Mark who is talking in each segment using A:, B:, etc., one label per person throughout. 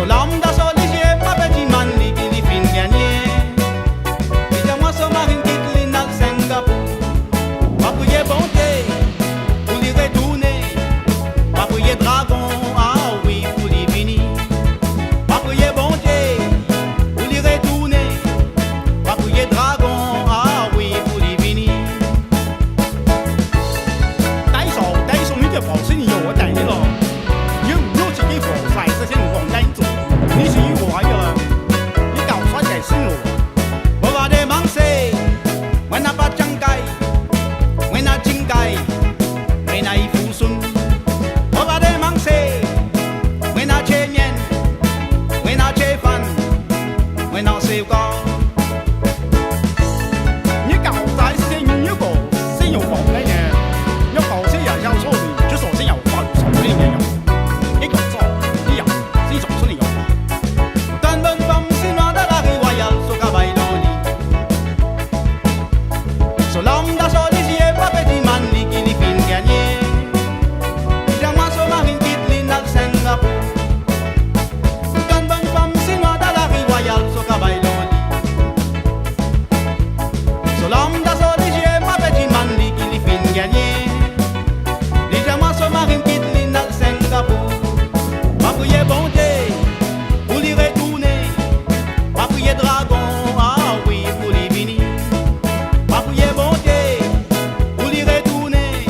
A: l'homme d'assaut léger, pas petit man, qui fin gagné. Dis-moi, ce marine qui lit dans Singapour. Pas prier bonté, pour lui retourner. Pas prier dragon, ah oui, pour lui venir. Pas prier bonté, pour lui retourner. Pas prier dragon, ah oui, pour lui venir. Tay số,你就保持你有我带的了。有自己防晒，这些我带走。你是我呀，你搞啥才是我？我把的忙死，我那把张盖，我那金盖，我那一副孙。我把的忙死，我那切面，我那切饭，我那烧糕。你搞啥事情？你有个是有防的呢？要搞些也要错的，就首先要法律上的也有。一个错，一样是一种处理有法。但本方是哪的那个我要说个白罗里，说老们大说的是也不被的蛮力给你拼干耶，让我说嘛拼给你那生个不。但本方是哪的那个我要说个白罗里，说老们大说的是也不被的蛮力给你拼干耶。Pas prier bonté, pour lui retourner. Pas prier dragon, ah oui, pour lui venir. Pas prier bonté, pour lui retourner.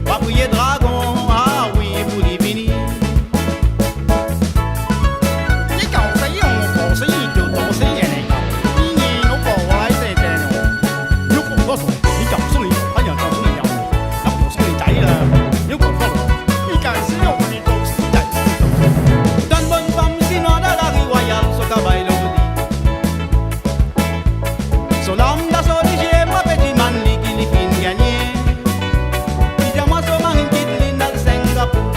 A: Pas prier dragon, ah oui, pour lui venir. 你搞死我搞死你就搞死人嚟㗎，依年我講我喺射正喎。要講多數，你搞死你，他人搞死你有，那我死你仔啦，要講多數，你搞死我你都死仔。So l'homme d'assaut léger, pas petit man, qui li fin gagné. Dis-moi, ce marine qui lit dans Singapour.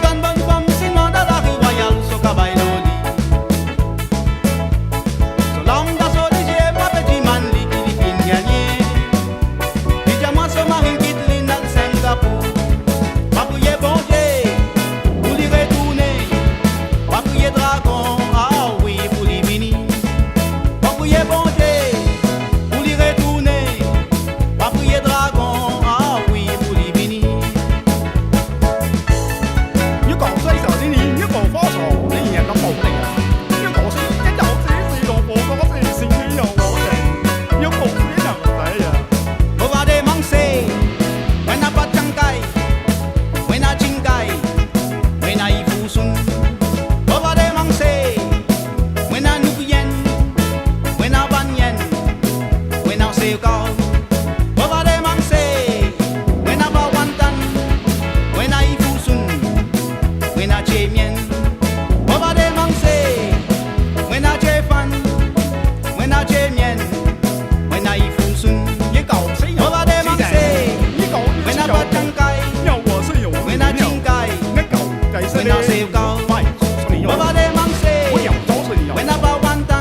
A: Quand bonne femme, sinon dans la rue royale, so cabaye loli. So l'homme d'assaut léger, pas petit man, qui li fin gagné. Dis-moi, ce marine qui lit dans Singapour. Pas prier bon Dieu, pour lui retourner. Pas prier dragon, ah oui, pour lui venir. Pas prier bon Dieu, pour lui retourner. Pas prier dragon, ah oui, pour lui venir. 要講衰時候先練，要講科錯，你人咁冇力啊！要講衰一有自己落步，嗰時先至有我哋，要講衰人唔使啊！我話你忙死，我那把張蓋，我那金蓋，我那一副孫。我把你忙死，我那女人，我那晚宴，我那燒糕。我把你忙死，我那把碗蛋，我那一副孫，我那切面。我把你忙死，我那切飯，我那切面，我那一副孫。我把你忙死，我那把張蓋，我那金蓋，我那燒糕。我把你忙死，我那把碗蛋，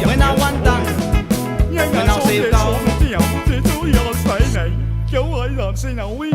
A: 我那碗蛋，我那燒糕。
B: 之後，這都有個洗禮，叫我人先有威。